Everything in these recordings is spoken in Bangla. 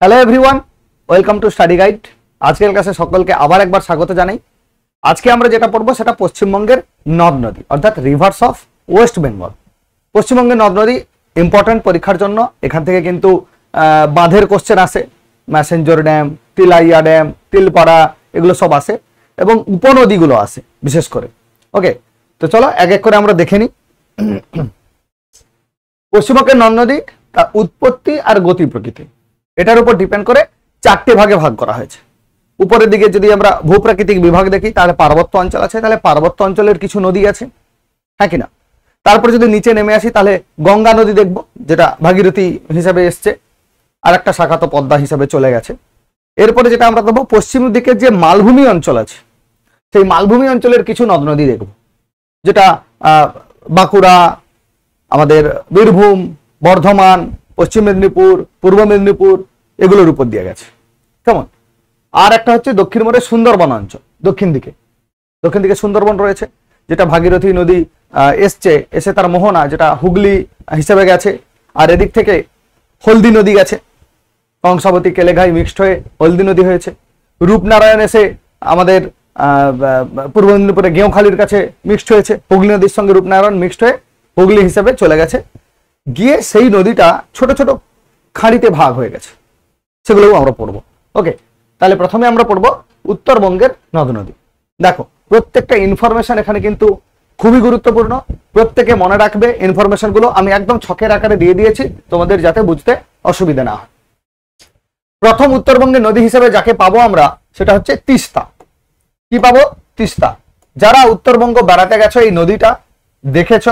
Hello everyone, welcome to study guide. আজকের ক্লাসে সকলকে আবার একবার স্বাগত জানাই। আজকে আমরা যেটা পড়বো সেটা পশ্চিমবঙ্গের নদ নদী অর্থাৎ রিভার্স অফ ওয়েস্ট বেঙ্গল। পশ্চিমবঙ্গের নদ নদী ইম্পর্টেন্ট পরীক্ষার জন্য। এখান থেকে কিন্তু বাঁধের কোশ্চেন আসে, ম্যাসেঞ্জর ড্যাম, তিলাইয়া ড্যাম, তিলপাড়া, এগুলো সব আসে এবং উপনদীগুলো আসে বিশেষ করে। ওকে, তো চলো এক এক করে আমরা দেখে নিই। পশ্চিমবঙ্গের নদ নদী তার উৎপত্তি আর গতি প্রকৃতি এটার উপর ডিপেন্ড করে চারটে ভাগে ভাগ করা হয়েছে। উপরের দিকে যদি আমরা ভূপ্রাকৃতিক বিভাগ দেখি তাহলে পার্বত্য অঞ্চল আছে, তাহলে পার্বত্য অঞ্চলের কিছু নদী আছে, হ্যাঁ কিনা। তারপর যদি নিচে নেমে আসি তাহলে গঙ্গা নদী দেখব, যেটা ভাগীরথী হিসাবে এসছে, আর একটা শাখা তো পদ্মা হিসাবে চলে গেছে। এরপরে যেটা আমরা দেখবো পশ্চিম দিকে যে মালভূমি অঞ্চল আছে সেই মালভূমি অঞ্চলের কিছু নদ নদী দেখব, যেটা বাঁকুড়া, আমাদের বীরভূম, বর্ধমান, পশ্চিম মেদিনীপুর, পূর্ব মেদিনীপুর, এগুলোর উপর দিয়ে গেছে, কেমন। আর একটা হচ্ছে দক্ষিণ মোড়ে সুন্দরবন অঞ্চল, দক্ষিণ দিকে সুন্দরবন রয়েছে, যেটা ভাগীরথী নদী এসে তার মোহনা যেটা হুগলি হিসেবে গেছে। আর এদিক থেকে হলদি নদী গেছে, কংসাবতী কেলেঘাই মিক্সড হয়ে হলদি নদী হয়েছে। রূপনারায়ণ এসে আমাদের পূর্ব মেদিনীপুরে গেঁওখালির কাছে মিক্সড হয়েছে, হুগলি নদীর সঙ্গে রূপনারায়ণ মিক্সড হয়ে হুগলি হিসেবে চলে গেছে, গিয়ে সেই নদীটা ছোট ছোট খাঁড়িতে ভাগ হয়ে গেছে, সেগুলোও আমরা পড়বো। ওকে, তাহলে প্রথমে আমরা পড়বো উত্তরবঙ্গের নদ নদী। দেখো, প্রত্যেকটা ইনফরমেশন এখানে কিন্তু খুবই গুরুত্বপূর্ণ, প্রত্যেকে মনে রাখবে। ইনফরমেশন গুলো আমি একদম ছকের আকারে দিয়ে দিয়েছি তোমাদের, যাতে বুঝতে অসুবিধা না হয়। প্রথম উত্তরবঙ্গের নদী হিসেবে যাকে পাবো আমরা সেটা হচ্ছে তিস্তা। কি পাবো? তিস্তা। যারা উত্তরবঙ্গ বেড়াতে গেছো এই নদীটা দেখেছ,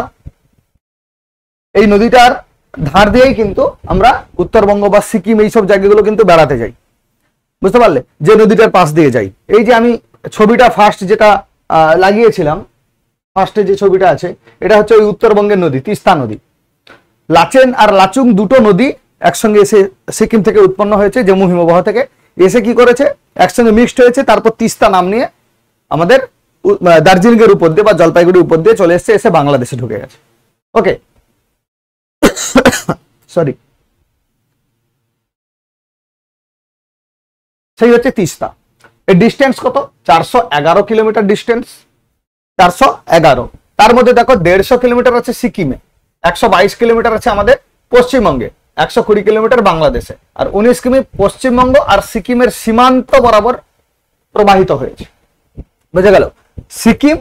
এই নদীটার ধার দিয়েই কিন্তু আমরা উত্তরবঙ্গ বা সিকিম এইসব জায়গাগুলো কিন্তু বেড়াতে যাই, বুঝতে পারলে, যে নদীটার পাশ দিয়ে যাই। এই যে আমি ছবিটা ফার্স্ট যেটা লাগিয়েছিলাম, ফার্স্টে যে ছবিটা আছে, এটা হচ্ছে ওই উত্তরবঙ্গের নদী, তিস্তা নদী। লাচেন আর লাচুং দুটো নদী একসঙ্গে এসে সিকিম থেকে উৎপন্ন হয়েছে, জম্মু হিমবাহ থেকে এসে কি করেছে, একসঙ্গে মিক্সড হয়েছে, তারপর তিস্তা নাম নিয়ে আমাদের দার্জিলিং এর উপর দিয়ে বা জলপাইগুড়ির উপর দিয়ে চলে এসছে, এসে বাংলাদেশে ঢুকে গেছে। ওকে, সরি, সেই হচ্ছে তিস্তা। এর ডিস্টেন্স কত? 411 কিলোমিটার ডিস্টেন্স, 411। তার মধ্যে দেখো 150 কিলোমিটার আছে সিকিমে, 122 কিলোমিটার আছে আমাদের পশ্চিমবঙ্গে, 120 কিলোমিটার বাংলাদেশে, আর 19 কিমি পশ্চিমবঙ্গ আর সিকিমের সীমান্ত বরাবর প্রবাহিত হয়েছে। বুঝে গেল? সিকিম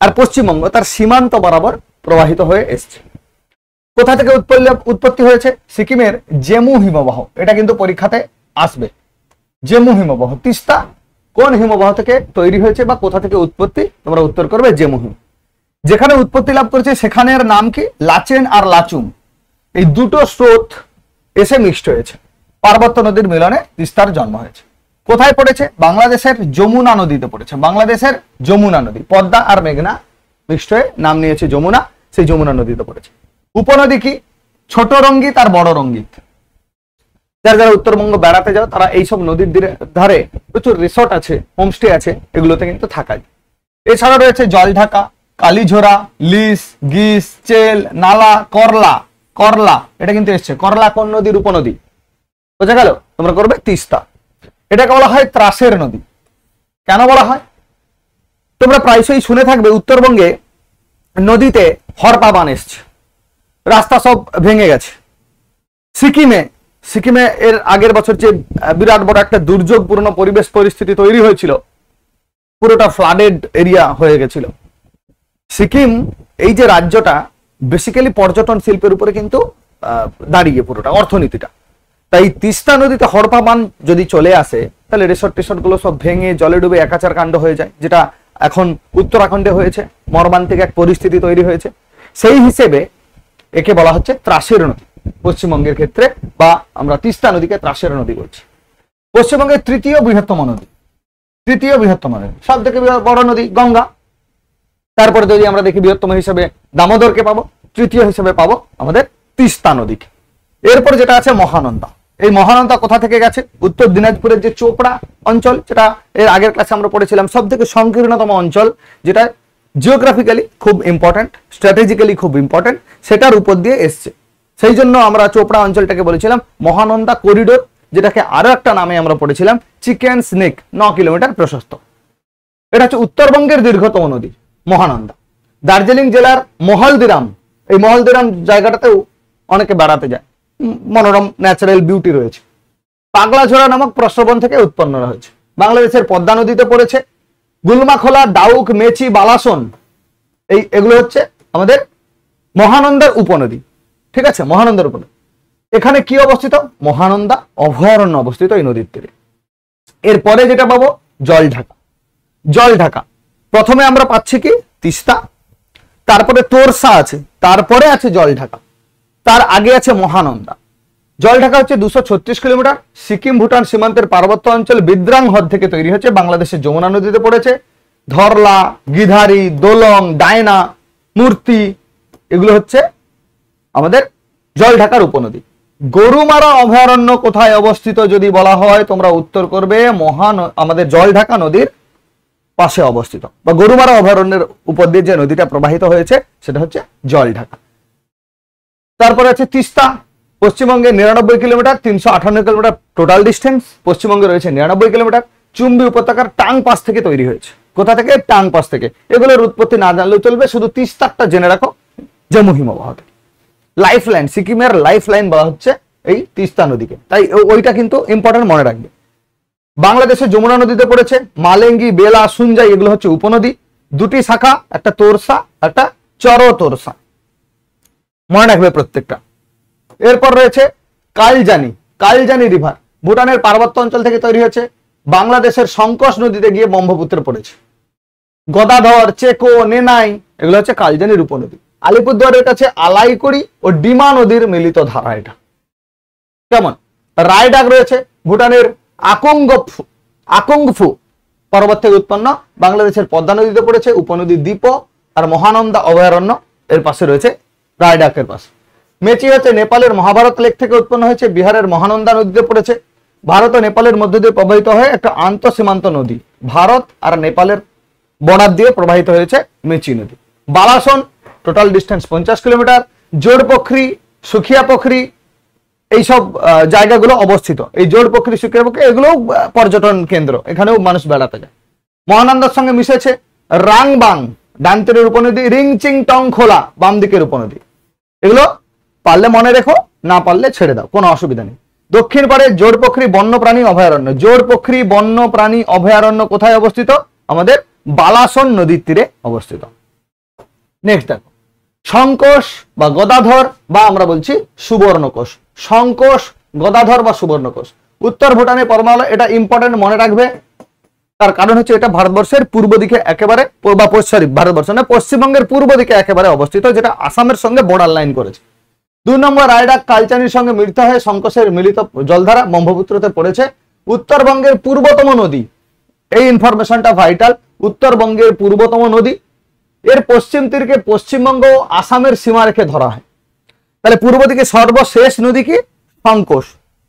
আর পশ্চিমবঙ্গ তার সীমান্ত বরাবর প্রবাহিত হয়ে এসছে। কোথা থেকে উৎপত্তি হয়েছে? সিকিমের জেমু হিমবাহ, এটা কিন্তু পরীক্ষাতে আসবে। জেমু হিমবাহ, তিস্তা কোন হিমবাহ থেকে তৈরি হয়েছে বা কোথা থেকে উৎপত্তি, তোমরা উত্তর করবে জেমু হিম। যেখানে উৎপত্তি লাভ করেছে সেখানের নাম কি? লাচেন আর লাচুং, এই দুটো স্রোত এসে মিক্সড হয়েছে, পার্বত্য নদীর মিলনে তিস্তার জন্ম হয়েছে। কোথায় পড়েছে? বাংলাদেশের যমুনা নদীতে পড়েছে, বাংলাদেশের যমুনা নদী, পদ্মা আর মেঘনা মিক্সড হয়ে নাম নিয়েছে যমুনা, সেই যমুনা নদীতে পড়েছে। উপনদী কি? ছোট রঙ্গিত আর বড় রঙ্গিত। যারা উত্তরবঙ্গ বেড়াতে যাও তারা এইসব নদীর ধারে প্রচুর রিসোর্ট আছে, হোমস্টে আছে, এগুলোতে কিন্তু থাকা যায়। এছাড়া রয়েছে জলঢাকা, কালীঝোড়া, লিস, গিস, চেল, নালা, করলা, এটা কিন্তু এসছে। করলা কোন নদীর উপনদী? বোঝা গেল? তোমরা করবে তিস্তা। এটাকে বলা হয় ত্রাসের নদী। কেন বলা হয়? তোমরা প্রায়শই শুনে থাকবে উত্তরবঙ্গে নদীতে হরপা বান এসছে, রাস্তা সব ভেঙে গেছে। সিকিমে এর আগের বছর যে বিরাট বড় একটা দুর্যোগপূর্ণ পরিবেশ পরিস্থিতি তৈরি হয়েছিল, পুরোটা ফ্লাডেড এরিয়া হয়ে গেছিল। সিকিম এই যে রাজ্যটা বেসিক্যালি পর্যটন শিল্পের উপরে কিন্তু দাঁড়িয়ে, পুরোটা অর্থনীতিটা। তাই তিস্তা নদীতে হরপা বান যদি চলে আসে তাহলে রিসোর্ট গুলো সব ভেঙে জলে ডুবে একাচার কাণ্ড হয়ে যায়, যেটা এখন উত্তরাখণ্ডে হয়েছে। মর্মান্তিক এক পরিস্থিতি তৈরি হয়েছে। সেই হিসেবে একে বলা হচ্ছে ত্রাসের নদী পশ্চিমবঙ্গের ক্ষেত্রে, বা আমরা তিস্তা নদীকে ত্রাসের নদী বলছি। পশ্চিমবঙ্গের তৃতীয় বৃহত্তম নদী, সব থেকে বড় নদী গঙ্গা। তারপরে যদি আমরা দেখি বৃহত্তম হিসেবে দামোদরকে পাবো, তৃতীয় হিসেবে পাবো আমাদের তিস্তা নদীকে। এরপর যেটা আছে মহানন্দা। এই মহানন্দা কোথা থেকে গেছে? উত্তর দিনাজপুরের যে চোপড়া অঞ্চল, যেটা এর আগের ক্লাসে আমরা পড়েছিলাম, সব থেকে সংকীর্ণতম অঞ্চল, যেটা জিওগ্রাফিক্যালি খুব ইম্পর্টেন্ট, স্ট্র্যাটেজিক্যালি খুব ইম্পর্টেন্ট, সেটার উপর দিয়ে এসছে। সেই জন্য আমরা চোপড়া অঞ্চলটাকে বলেছিলাম মহানন্দা করিডোর, যেটাকে আরো একটা নামে আমরা পড়েছিলাম চিকেন স্নেক, 9 কিলোমিটার প্রশস্ত। এটা হচ্ছে উত্তরবঙ্গের দীর্ঘতম নদী মহানন্দা। দার্জিলিং জেলার মহলদিরাম, এই মহলদিরাম জায়গাটাতেও অনেকে বেড়াতে যায়, মনোরম ন্যাচারাল বিউটি রয়েছে। পাগলাঝোড়া নামক প্রস্রবণ থেকে উৎপন্ন হয়েছে। বাংলাদেশের পদ্মা নদীতে পড়েছে। গুলমাখোলা, ডাউক, মেচি, বালাসন এগুলো হচ্ছে আমাদের মহানন্দার উপনদী। ঠিক আছে, মহানন্দার উপনদী। এখানে কি অবস্থিত? মহানন্দা অভয়ারণ্য অবস্থিত এই নদীর তীরে। এরপরে যেটা পাবো জলঢাকা। জলঢাকা প্রথমে আমরা পাচ্ছি কি তিস্তা, তারপরে তোরসা আছে, তারপরে আছে জলঢাকা, তার আগে আছে মহানন্দা। জলঢাকা হচ্ছে 236 কিলোমিটার, সিকিম ভুটান সীমান্তের পার্বত্য অঞ্চল বিদ্রাং হ্রদ থেকে তৈরি হচ্ছে, বাংলাদেশের যমুনা নদীতে পড়েছে। ধরলা, গিধারি, দোলং, ডায়না, মূর্তি এগুলো হচ্ছে আমাদের জলঢাকার উপনদী। গরুমারা অভয়ারণ্য কোথায় অবস্থিত যদি বলা হয়, তোমরা উত্তর করবে আমাদের জলঢাকা নদীর পাশে অবস্থিত, বা গরুমারা অভয়ারণ্যের উপর দিয়ে যে নদীটা প্রবাহিত হয়েছে সেটা হচ্ছে জলঢাকা। তারপরে আছে তিস্তা, পশ্চিমবঙ্গে 99 কিলোমিটার, 358 কিলোমিটার টোটাল ডিস্টেন্স। পশ্চিমবঙ্গে রয়েছে 99 কিলোমিটার। চুম্বি উপত্যকার টাং পাস থেকে তৈরি হয়েছে। কোথা থেকে? টাং পাস থেকে। এগুলোর উৎপত্তি না জানলেও চলবে, শুধু তিস্তারটা জেনে রাখো, জম্মু হিমবাহ থেকে। লাইফ লাইন, সিকিমের লাইফ লাইন বলা হচ্ছে এই তিস্তা নদীকে, তাই ওইটা কিন্তু ইম্পর্টেন্ট মনে রাখবে। বাংলাদেশের যমুনা নদীতে পড়েছে। মালেঙ্গি, বেলা, সুনজাই এগুলো হচ্ছে উপনদী। দুটি শাখা, একটা তোরসা, একটা চরো তোরসা, মনে রাখবে প্রত্যেকটা। এরপর রয়েছে কালজানি, কালজানি রিভার, ভুটানের পার্বত্য অঞ্চল থেকে তৈরি হয়েছে। বাংলাদেশের সংকোশ নদীতে গিয়ে ব্রহ্মপুত্রে পড়েছে। গদাধর, চেকো, নেনাই এগুলো হচ্ছে কালজানির উপনদী। আলিপুরদুয়ারের কাছে আলাইকুড়ি ও ডিমা নদীর মিলিত ধারা এটা। কেমন? রায়ডাক রয়েছে ভুটানের আকংফু পর্বত থেকে উৎপন্ন, বাংলাদেশের পদ্মা নদীতে পড়েছে। উপনদী দ্বীপ আর মহানন্দা অভয়ারণ্য এর পাশে রয়েছে, রায়ডাকের পাশে। মেচি হচ্ছে নেপালের মহাভারত লেক থেকে উৎপন্ন হয়েছে, বিহারের মহানন্দা নদীতে পড়েছে। ভারত ও নেপালের মধ্য দিয়ে প্রবাহিত হয়ে একটা আন্তঃসীমান্ত নদী, ভারত আর নেপালের বর্ডার দিয়ে প্রবাহিত হয়েছে মেচি নদী। Balason total distance 50 kilometre. Jorpokhri, Sukhia Pokhri এইসব জায়গাগুলো অবস্থিত। এই জোড়পোখরি, সুখিয়া পোখরি এগুলো পর্যটন কেন্দ্র, এখানেও মানুষ বেড়াতে যায়। মহানন্দার সঙ্গে মিশেছে রাংবাং ডান তীরের উপনদী, রিংচিং টং খোলা বাম দিকের উপনদী। এগুলো পারলে মনে রেখো, না পারলে ছেড়ে দাও, কোনো অসুবিধা নেই। দক্ষিণ পারে জোড়পোখরি বন্যপ্রাণী অভয়ারণ্য। জোড়পোখরি বন্যপ্রাণী অভয়ারণ্য কোথায় অবস্থিত? আমাদের বালাসন নদীর তীরে অবস্থিত। নেক্সট দেখো সংকোষ বা গদাধর, বা আমরা বলছি সুবর্ণকোষ। সংকোষ, গদাধর বা সুবর্ণকোষ উত্তর ভুটানে পরমালা। এটা ইম্পর্টেন্ট মনে রাখবে, তার কারণ হচ্ছে এটা ভারতবর্ষের পূর্ব দিকে একেবারে, ভারতবর্ষ না, পশ্চিমবঙ্গের পূর্ব দিকে একেবারে অবস্থিত, যেটা আসামের সঙ্গে বর্ডার লাইন করেছে। 2 নম্বর রায়ডাক কালচানির সঙ্গে মিলিত হয়ে সংকোষের মিলিত জলধারা ব্রহ্মপুত্রতে পড়েছে। উত্তরবঙ্গের পূর্বতম নদী, এই ইনফরমেশনটা ভাইটাল, উত্তরবঙ্গের পূর্বতম নদী। এর পশ্চিম তীরকে পশ্চিমবঙ্গ ও আসামের সীমা রেখে ধরা হয়। তাহলে পূর্ব দিকে সর্বশেষ নদী কি? সংকোষ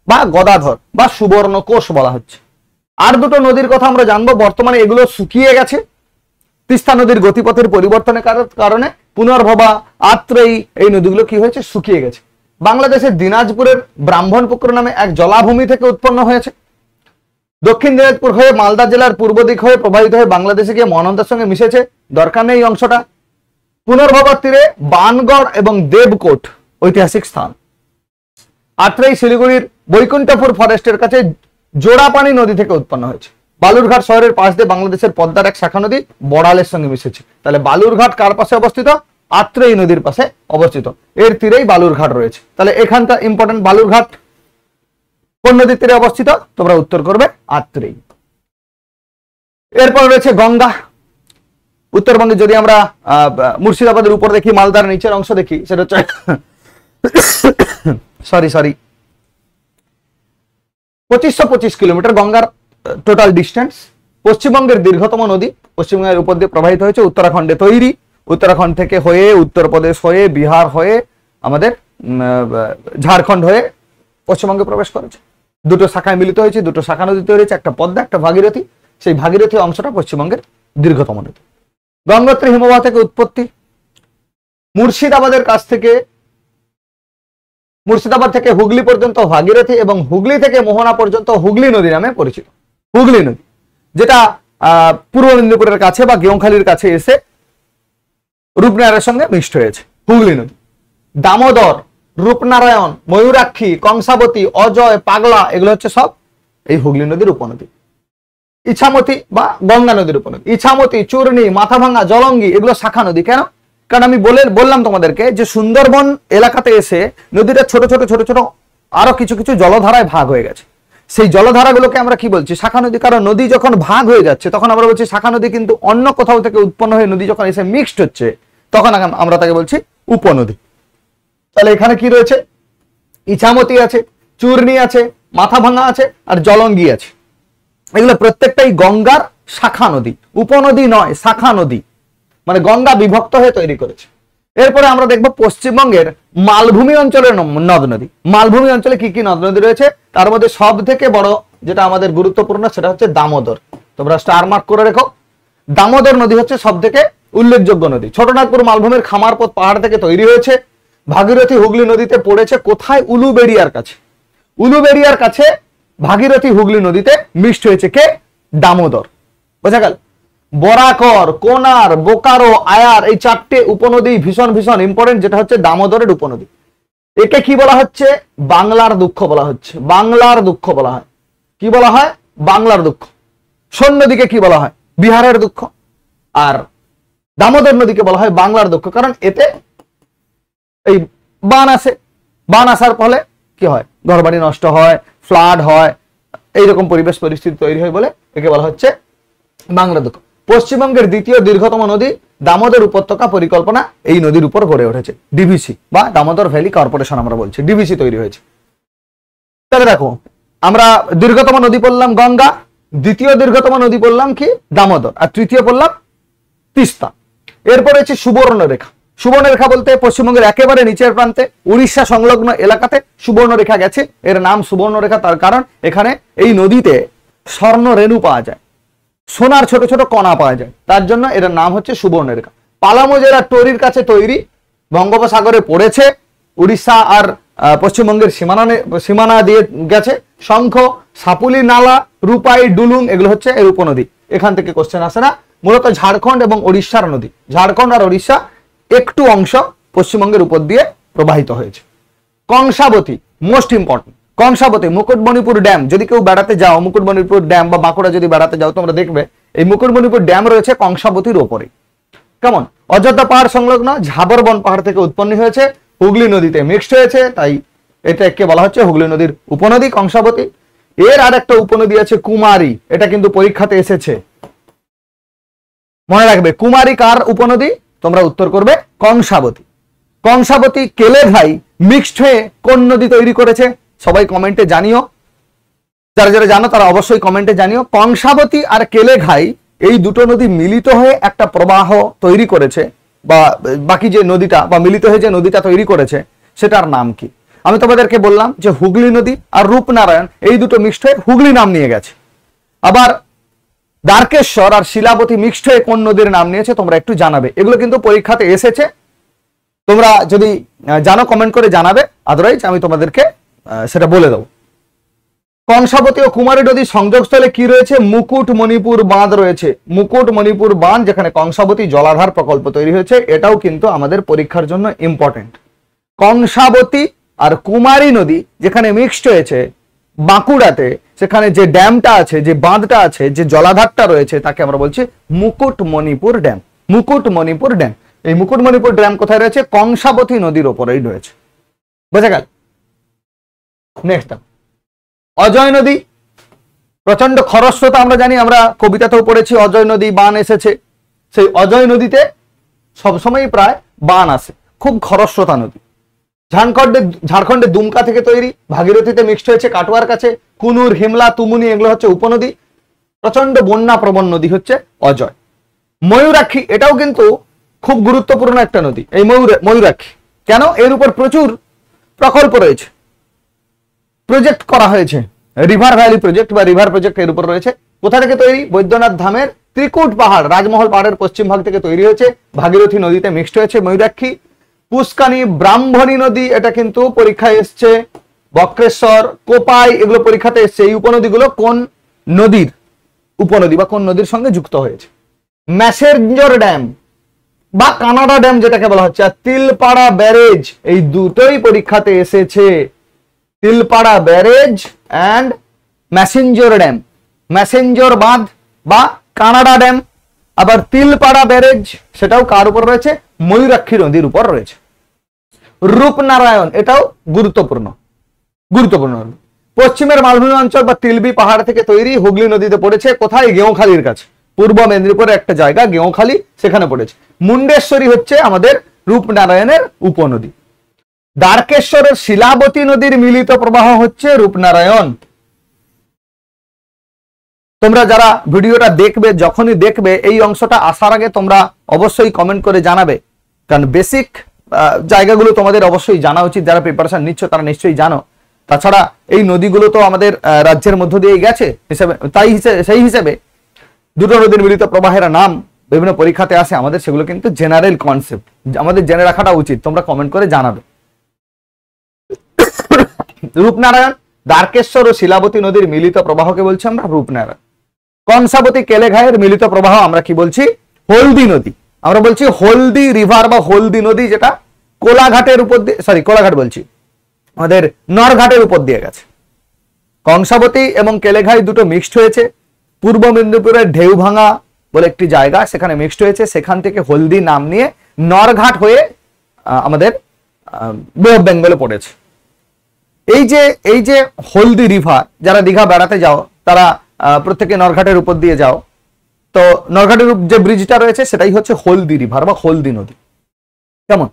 বা গদাধর বা সুবর্ণকোষ বলা হচ্ছে। আর দুটো নদীর কথা আমরা জানবো। বর্তমানে এগুলো শুকিয়ে গেছে তিস্তা নদীর গতিপথের পরিবর্তনের কারণে। পুনর্ভবা, আত্রেয়ী এই নদীগুলো কি হয়েছে? শুকিয়ে গেছে। বাংলাদেশের দিনাজপুরের ব্রাহ্মণপুকুর নামে এক জলাভূমি থেকে উৎপন্ন হয়েছে। দক্ষিণ দিনাজপুর হয়ে মালদা জেলার পূর্ব দিক হয়ে প্রবাহিত হয়ে বাংলাদেশে গিয়ে মহানন্দার সঙ্গে মিশেছে। দরকার নেই এই অংশটা। পুনর্ভবার তীরে বানগড় এবং দেবকোট ঐতিহাসিক স্থান। আত্রেয়ী শিলিগুড়ির বৈকুণ্ঠপুর ফরেস্টের কাছে জোড়াপানি নদী থেকে উৎপন্ন হয়েছে। বালুরঘাট শহরের পাশ দিয়ে বাংলাদেশের পদ্মার এক শাখা নদী বড়ালের সঙ্গে মিশেছে। তাহলে বালুরঘাট কার পাশে অবস্থিত? আত্রেয়ী নদীর পাশে অবস্থিত। এর তীরেই বালুরঘাট রয়েছে। তাহলে এখানটা ইম্পর্টেন্ট, বালুরঘাট কোন নদীর তীরে অবস্থিত? তোমরা উত্তর করবে আত্রেয়ী। এরপর রয়েছে গঙ্গা। উত্তরবঙ্গে যদি আমরা মুর্শিদাবাদের উপর দেখি, মালদার নিচের অংশ দেখি, সেটা হচ্ছে সরি 2525 কিলোমিটার গঙ্গার টোটাল ডিস্টেন্স। পশ্চিমবঙ্গের দীর্ঘতম নদী, পশ্চিমবঙ্গের উপর দিয়ে প্রবাহিত হয়েছে। উত্তরাখণ্ডে তৈরি, উত্তরাখণ্ড থেকে হয়ে উত্তরপ্রদেশ হয়ে বিহার হয়ে আমাদের ঝাড়খণ্ড হয়ে পশ্চিমবঙ্গে প্রবেশ করেছে। দুটো শাখায় মিলিত হয়েছে, দুটো শাখা নদী তৈরি হয়েছে, একটা পদ্মা একটা ভাগীরথী। সেই ভাগীরথী অংশটা পশ্চিমবঙ্গের দীর্ঘতম নদী। গঙ্গোত্রী হিমবাহ থেকে উৎপত্তি। মুর্শিদাবাদের কাছ থেকে মুর্শিদাবাদ থেকে হুগলি পর্যন্ত ভাগীরথী এবং হুগলি থেকে মোহনা পর্যন্ত হুগলি নদী নামে পরিচিত। হুগলি নদী, যেটা পূর্ব মেদিনীপুরের কাছে বা গেঁওখালির কাছে এসে রূপনারায়ণের সঙ্গে মিষ্ট হয়েছে, হুগলি নদী। দামোদর, রূপনারায়ণ, ময়ূরাক্ষী, কংসাবতী, অজয়, পাগলা এগুলো হচ্ছে সব এই হুগলি নদীর উপনদী। ইছামতি বা গঙ্গা নদীর উপনদী। ইছামতি, চূর্ণী, মাথাভাঙা, জলঙ্গি এগুলো শাখা নদী। কেন? কারণ আমি বললাম তোমাদেরকে যে সুন্দরবন এলাকাতে এসে নদীটা ছোট ছোট ছোট ছোট আরো কিছু কিছু জলধারায় ভাগ হয়ে গেছে। সেই জলধারাগুলোকে আমরা কি বলছি? শাখা নদী। কারণ নদী যখন ভাগ হয়ে যাচ্ছে তখন আমরা বলছি শাখা নদী, কিন্তু অন্য কোথাও থেকে উৎপন্ন হয়ে নদী যখন এসে মিক্সড হচ্ছে তখন আমরা তাকে বলছি উপনদী। তাহলে এখানে কি রয়েছে? ইছামতি আছে, চূর্ণী আছে, মাথাভাঙা আছে আর জলঙ্গি আছে। এগুলো প্রত্যেকটাই গঙ্গার শাখা নদী, উপনদী নয়, শাখা নদী, মানে গঙ্গা বিভক্ত হয়ে তৈরি করেছে। এরপরে আমরা দেখব পশ্চিমবঙ্গের মালভূমি অঞ্চলের নদ নদী। মালভূমি অঞ্চলে কি কি নদ নদী রয়েছে? তার মধ্যে সব থেকে বড় যেটা আমাদের গুরুত্বপূর্ণ সেটা হচ্ছে দামোদর। তোমরা স্টার মার্ক করে রেখো। দামোদর নদী হচ্ছে সব থেকে উল্লেখযোগ্য নদী। ছোটনাগপুর মালভূমির খামারপথ পাহাড় থেকে তৈরি হয়েছে। ভাগীরথী হুগলি নদীতে পড়েছে কোথায়? উলুবেড়িয়ার কাছে। উলুবেড়িয়ার কাছে ভাগীরথী হুগলি নদীতে মিক্সড হয়েছে কে? দামোদর। বোঝা গেল? বরাকর, কোনার, বোকারো, আয়ার এই চারটে উপনদী ভীষণ ভীষণ ইম্পর্টেন্ট। যেটা হচ্ছে দামোদরের উপনদী। একে কি বলা হচ্ছে? বাংলার দুঃখ বলা হচ্ছে। বাংলার দুঃখ বলা হয়। কি বলা হয়? বাংলার দুঃখ। সোন নদীকে কি বলা হয়? বিহারের দুঃখ। আর দামোদর নদীকে বলা হয় বাংলার দুঃখ, কারণ এতে এই বান আসে। বান আসার ফলে কি হয়? ঘরবাড়ি নষ্ট হয়, ফ্লাড হয়, এইরকম পরিবেশ পরিস্থিতি তৈরি হয় বলে একে বলা হচ্ছে বাংলার দুঃখ। পশ্চিমবঙ্গের দ্বিতীয় দীর্ঘতম নদী দামোদর উপত্যকা পরিকল্পনা এই নদীর উপর গড়ে উঠেছে। ডিভিসি বা দামোদর ভ্যালি কর্পোরেশন আমরা বলছি, ডিভিসি তৈরি হয়েছে। তাহলে দেখো, আমরা দীর্ঘতম নদী বললাম গঙ্গা, দ্বিতীয় দীর্ঘতম নদী বললাম কি? দামোদর, আর তৃতীয় বললাম তিস্তা। এরপরে হচ্ছে সুবর্ণরেখা। সুবর্ণরেখা বলতে পশ্চিমবঙ্গের একেবারে নিচের প্রান্তে উড়িষ্যা সংলগ্ন এলাকাতে সুবর্ণরেখা গেছে। এর নাম সুবর্ণরেখা তার কারণ এখানে এই নদীতে স্বর্ণ রেণু পাওয়া যায়, সোনার ছোট ছোট কণা পাওয়া যায়, তার জন্য এর নাম হচ্ছে সুবর্ণরেখা। পালামু জেলা টরির কাছে তৈরি, বঙ্গোপসাগরে পড়েছে, উড়িষ্যা আর পশ্চিমবঙ্গের সীমানা দিয়ে গেছে। শঙ্খ, সাপুলি নালা, রূপাই, ডুলুং এগুলো হচ্ছে এর উপনদী। এখান থেকে কোশ্চেন আসে না। মূলত ঝাড়খণ্ড এবং ওড়িশার নদী। ঝাড়খণ্ড আর ওড়িশা একটু অংশ পশ্চিমবঙ্গের উপর দিয়ে প্রবাহিত হয়েছে। Kangsabati most important. Kangsabati Mukutmanipur dam, যদি কেউ বেড়াতে যাও মুকুটমণিপুর ড্যাম বা বাঁকুড়া যদি বেড়াতে যাও তোমরা দেখবে এই মুকুটমণিপুর ড্যাম রয়েছে কংসাবতীর ওপরে। কেমন? অযোধ্যা পাহাড় সংলগ্ন ঝাবরবন পাহাড় থেকে উৎপন্ন হয়েছে, হুগলি নদীতে মিক্সড হয়েছে, তাই এটাকে বলা হচ্ছে হুগলি নদীর উপনদী কংসাবতী। এর আর একটা উপনদী আছে কুমারী, এটা কিন্তু পরীক্ষাতে এসেছে, মনে রাখবে। কুমারী কার উপনদী? তোমরা উত্তর করবে কংসাবতী। কংসাবতী কেলেঘাই মিক্সড হয়ে কোন নদী তৈরি করেছে? সবাই কমেন্টে জানিও, যারা যারা জানো তারা অবশ্যই কমেন্টে জানিও। কংসাবতী আর কেলেঘাই এই দুটো নদী মিলিত হয়ে একটা প্রবাহ তৈরি করেছে, বা বাকি যে নদীটা বা মিলিত হয়ে যে নদীটা তৈরি করেছে সেটার নাম কি? আমি তোমাদেরকে বললাম যে হুগলি নদী আর রূপনারায়ণ এই দুটো মিক্সড হয়ে হুগলি নাম নিয়ে গেছে। আবার দ্বারকেশ্বর আর শিলাবতী মিক্সড হয়ে কোন নদীর নাম নিয়েছে তোমরা একটু জানাবে। এগুলো কিন্তু পরীক্ষাতে এসেছে, তোমরা যদি জানো কমেন্ট করে জানাবে, আদারওয়াইজ আমি তোমাদেরকে সেটা বলে দেবো। কংসাবতী ও কুমারী নদীর সংযোগস্থলে কি রয়েছে? মুকুটমণিপুর বাঁধ রয়েছে। মুকুটমণিপুর বাঁধ, যেখানে কংসাবতী জলাধার প্রকল্প তৈরি হয়েছে, এটাও কিন্তু আমাদের পরীক্ষার জন্য ইম্পর্টেন্ট। কংসাবতী আর কুমারী নদী যেখানে মিক্সড হয়েছে বাঁকুড়াতে, সেখানে যে ড্যামটা আছে, যে বাঁধটা আছে, যে জলাধারটা রয়েছে তাকে আমরা বলছি মুকুটমণিপুর ড্যাম। মুকুটমণিপুর ড্যাম, এই মুকুটমণিপুর ড্যাম কোথায় রয়েছে? কংসাবতী নদীর ওপরেই রয়েছে। বোঝা গেল? নেক্সট অজয় নদী। প্রচন্ড খরস্রোতা আমরা জানি, আমরা কবিতাতেও পড়েছি অজয় নদী বান এসেছে। সেই অজয় নদীতে সবসময় প্রায় বান আসে, খুব খরস্রোতা নদী। ঝাড়খণ্ডের দুমকা থেকে তৈরি, ভাগীরথীতে মিক্সড হয়েছে কাটোয়ার কাছে। কুনুর, হিমলা, তুমুনি এগুলো হচ্ছে উপনদী। প্রচন্ড বন্যা প্রবণ নদী হচ্ছে অজয়। ময়ূরাক্ষী, এটাও কিন্তু খুব গুরুত্বপূর্ণ একটা নদী এই ময়ূরাক্ষী। কেন? এর উপর প্রচুর প্রকল্প রয়েছে, প্রজেক্ট করা হয়েছে। রিভার ভ্যালি প্রজেক্ট বা রিভার প্রজেক্ট এর উপর রয়েছে। কোথা থেকে তৈরি? বৈদ্যনাথ ধামের ত্রিকুট পাহাড়, রাজমহল পাহাড়ের পশ্চিম ভাগ থেকে তৈরি হয়েছে, ভাগীরথী নদীতে মিক্সড হয়েছে ময়ূরাক্ষী। পুষ্কানি, ব্রাহ্মণী নদী, এটা কিন্তু পরীক্ষায় এসছে। বক্রেশ্বর, কোপাই, এগুলো পরীক্ষাতে এসছে। এই উপনদীগুলো কোন নদীর উপনদী বা কোন নদীর সঙ্গে যুক্ত হয়েছে? ম্যাসেঞ্জর ড্যাম বা কানাডা ড্যাম যেটাকে বলা হচ্ছে, আর তিলপাড়া ব্যারেজ, এই দুটোই পরীক্ষাতে এসেছে। Tilpara barrage and Massanjore dam, Massanjore বাঁধ বা কানাডা ড্যাম। আবার তিলপাড়া ব্যারেজ সেটাও কার উপর রয়েছে? ময়ূরাক্ষী নদীর উপর রয়েছে। রূপনারায়ণ, এটাও গুরুত্বপূর্ণ। পশ্চিমের মালভূমি অঞ্চল বা তিলবি পাহাড় থেকে তৈরি, হুগলি নদীতে পড়েছে। কোথায়? গেঁওখালির কাছে, পূর্ব মেদিনীপুরের একটা জায়গা গেঁওখালি, সেখানে পড়েছে। মুন্ডেশ্বরী হচ্ছে আমাদের রূপনারায়ণের উপনদী। দ্বারকেশ্বরের শিলাবতী নদীর মিলিত প্রবাহ হচ্ছে রূপনারায়ণ। তোমরা যারা ভিডিওটা দেখবে, যখনই দেখবে এই অংশটা আসার আগে তোমরা অবশ্যই কমেন্ট করে জানাবে, কারণ বেসিক জায়গাগুলো তোমাদের অবশ্যই জানা উচিত। যারা প্রিপারেশন নিচ্ছ তারা নিশ্চয়ই জানো। তাছাড়া এই নদীগুলো তো আমাদের রাজ্যের মধ্য দিয়ে গেছে হিসেবে, সেই হিসেবে দুটো নদীর মিলিত প্রবাহের নাম বিভিন্ন পরীক্ষাতে আসে আমাদের, সেগুলো কিন্তু জেনারেল কনসেপ্ট, আমাদের জেনে রাখাটা উচিত। তোমরা কমেন্ট করে জানাবে। রূপনারায়ণ, দ্বারকেশ্বর ও শিলাবতী নদীর মিলিত প্রবাহকে বলছি আমরা রূপনারায়ণ। কংসাবতী, কেলেঘাইয়ের মিলিত প্রবাহ আমরা কি বলছি? হলদি নদী। আমরা বলছি হলদি রিভার বা হলদি নদী, যেটা কোলাঘাটের উপর দিয়ে, কোলাঘাট বলছি, আমাদের নরঘাটের উপর দিয়ে গেছে। কংসাবতী এবং কেলেঘাই দুটো মিক্সড হয়েছে। পূর্ব মেদিনীপুরের ঢেউভাঙা বলে একটি জায়গা, সেখানে মিক্সড হয়েছে। সেখান থেকে হলদি নাম নিয়ে নরঘাট হয়ে আমাদের বে অফ বেঙ্গলে পড়েছে। এই যে হলদি রিভার, যারা দীঘা বেড়াতে যাও তারা প্রত্যেকে নরঘাটের উপর দিয়ে যাও, তো নরঘাটের যে ব্রিজটা রয়েছে সেটাই হচ্ছে হলদি রিভার বা হলদি নদী। কেমন?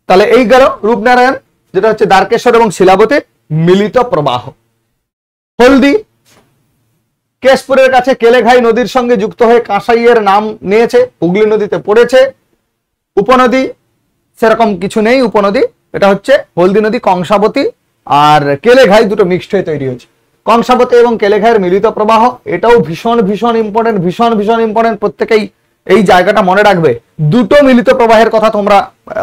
তাহলে এই গেল রূপনারায়ণ, যেটা হচ্ছে দ্বারকেশ্বর এবং শিলাবতীর মিলিত প্রবাহ। হলদি কেশপুরের কাছে কেলেঘাই নদীর সঙ্গে যুক্ত হয়ে কাঁসাইয়ের নাম নিয়েছে, হুগলি নদীতে পড়েছে। উপনদী সেরকম কিছু নেই উপনদী, এটা হচ্ছে হলদি নদী। কংসাবতী আর কেলেঘাই দুটো মিক্সড হয়ে তৈরি হয়েছে। কংসাবতী এবং কেলেঘাইয়ের মিলিত প্রবাহ, এটাও ভীষণ ইম্পর্টেন্ট। প্রত্যেকেই এই জায়গাটা মনে রাখবে। দুটো মিলিত প্রবাহের কথা তোমরা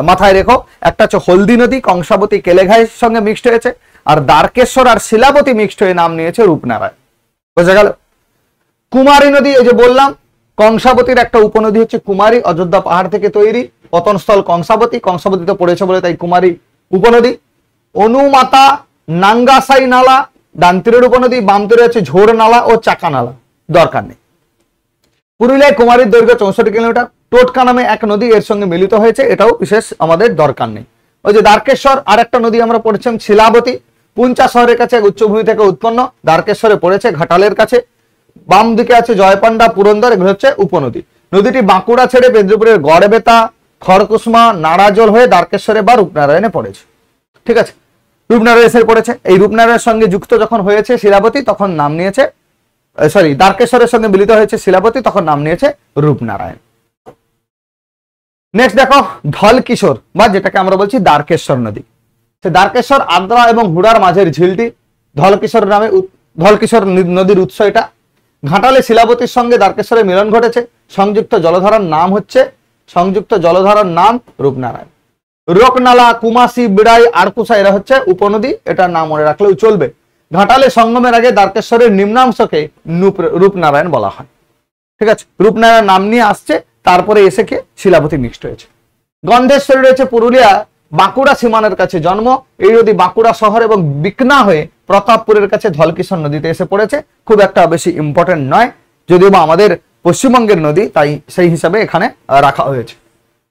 মাথায় রেখো। একটা হচ্ছে হলদি নদী, কংসাবতী কেলেঘাইয়ের সঙ্গে মিক্সড হয়েছে, আর দ্বারকেশ্বর আর শিলাবতী মিক্সড হয়ে নাম নিয়েছে রূপনারায়ণ। বোঝা গেল? কুমারী নদী, এই যে বললাম কংসাবতীর একটা উপনদী হচ্ছে কুমারী, অযোধ্যা পাহাড় থেকে তৈরি। পতনস্থল কংসাবতীতে পড়েছে বলে তাই কুমারী উপনদী। অনুমাতা, নাঙ্গাসাই নালা ডান তীরের উপনদী, বাম তীরে আছে ঝোড় নালা ও চাকা নালা, দরকার নেই। পুরুলিয়ায় কুমারীর দৈর্ঘ্য 64 কিলোমিটার। টোটকা নামে এক নদী এর সঙ্গে মিলিত হয়েছে, এটাও বিশেষ আমাদের দরকার নেই। ওই যে দ্বারকেশ্বর, আর একটা নদী আমরা পড়েছিলাম শিলাবতী, পুঞ্চা শহরের কাছে উচ্চভূমি থেকে উৎপন্ন। দ্বারকেশ্বরে পড়েছে ঘাটালের কাছে। বাম দিকে আছে জয়পান্ডা, পুরন্দর, এগুলো হচ্ছে উপনদী। নদীটি বাঁকুড়া ছেড়ে মেদিনীপুরের গড়বেতা, খড়কুসমা, নাড়াজল হয়ে দ্বারকেশ্বরে বা রূপনারায়ণে পড়েছে। ঠিক আছে, রূপনারায়ণে পড়েছে। এই রূপনারায়ণের সঙ্গে যুক্ত যখন হয়েছে শিলাবতী, তখন নাম নিয়েছে, দ্বারকেশ্বরের সঙ্গে মিলিত হয়েছে শিলাবতী, তখন নাম নিয়েছে রূপনারায়ণ। নেক্সট দেখো ধলকিশোর, বা যেটাকে আমরা বলছি দ্বারকেশ্বর নদী। সে দ্বারকেশ্বর, আদ্রা এবং হুড়ার মাঝের ঝিলটি ধলকিশোর নামে, ধলকিশোর নদীর উৎস এটা। ঘাটালে শিলাবতীর সঙ্গে দ্বারকেশ্বরের মিলন ঘটেছে। সংযুক্ত জলধারার নাম রূপনারায়ণ। রোকনালা, কুমাসি, বিড়াই, আড়কুসা, এরা হচ্ছে উপনদী, এটার নাম মনে রাখলেও চলবে। ঘাটালে সঙ্গমের আগে দ্বারকেশ্বরের নিম্নাংশকে রূপনারায়ণ বলা হয়। ঠিক আছে, রূপনারায়ণ নাম নিয়ে আসছে, তারপরে এসে কে শিলাবতী মিক্সড হয়েছে। গন্ধেশ্বরী রয়েছে পুরুলিয়া বাঁকুড়া সীমানার কাছে জন্ম। এই নদী বাঁকুড়া শহর এবং বিকনা হয়ে প্রতাপপুরের কাছে ধলকিশোর নদীতে এসে পড়েছে। খুব একটা বেশি ইম্পর্টেন্ট নয়, যদিও বা আমাদের পশ্চিমবঙ্গের নদী, তাই সেই হিসাবে এখানে রাখা হয়েছে।